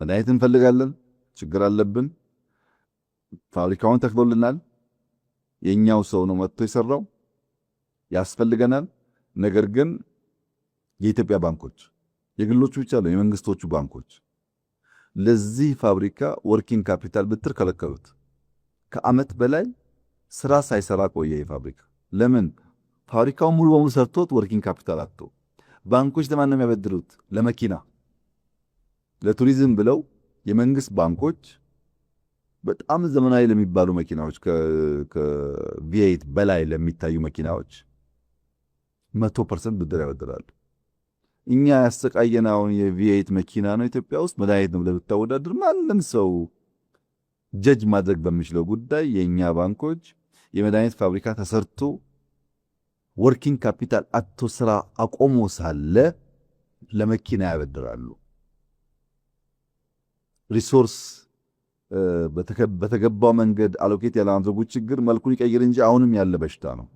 መድኃኒት እንፈልጋለን፣ ችግር አለብን። ፋብሪካውን ተክሎልናል። የኛው ሰው ነው መጥቶ የሰራው፣ ያስፈልገናል። ነገር ግን የኢትዮጵያ ባንኮች የግሎቹ ብቻ ነው የመንግስቶቹ ባንኮች ለዚህ ፋብሪካ ወርኪንግ ካፒታል ብትር ከለከሉት። ከዓመት በላይ ስራ ሳይሰራ ቆየ የፋብሪካ። ለምን? ፋብሪካውን ሙሉ በሙሉ ሰርቶት ወርኪንግ ካፒታል አጥቶ። ባንኮች ለማን ነው የሚያበድሩት? ለመኪና ለቱሪዝም ብለው የመንግስት ባንኮች በጣም ዘመናዊ ለሚባሉ መኪናዎች ከቪኤት በላይ ለሚታዩ መኪናዎች 100% ብድር ያበድራሉ። እኛ ያሰቃየናውን የቪኤት መኪና ነው ኢትዮጵያ ውስጥ መድኃኒት ነው ብለህ ብታወዳድር ማንም ሰው ጀጅ ማድረግ በሚችለው ጉዳይ የኛ ባንኮች የመድኃኒት ፋብሪካ ተሰርቶ ወርኪንግ ካፒታል አጥቶ ስራ አቆሞ ሳለ ለመኪና ያበድራሉ። ሪሶርስ በተገባው መንገድ አሎኬት ያለማድረጉ ችግር መልኩን ይቀይር እንጂ አሁንም ያለ በሽታ ነው።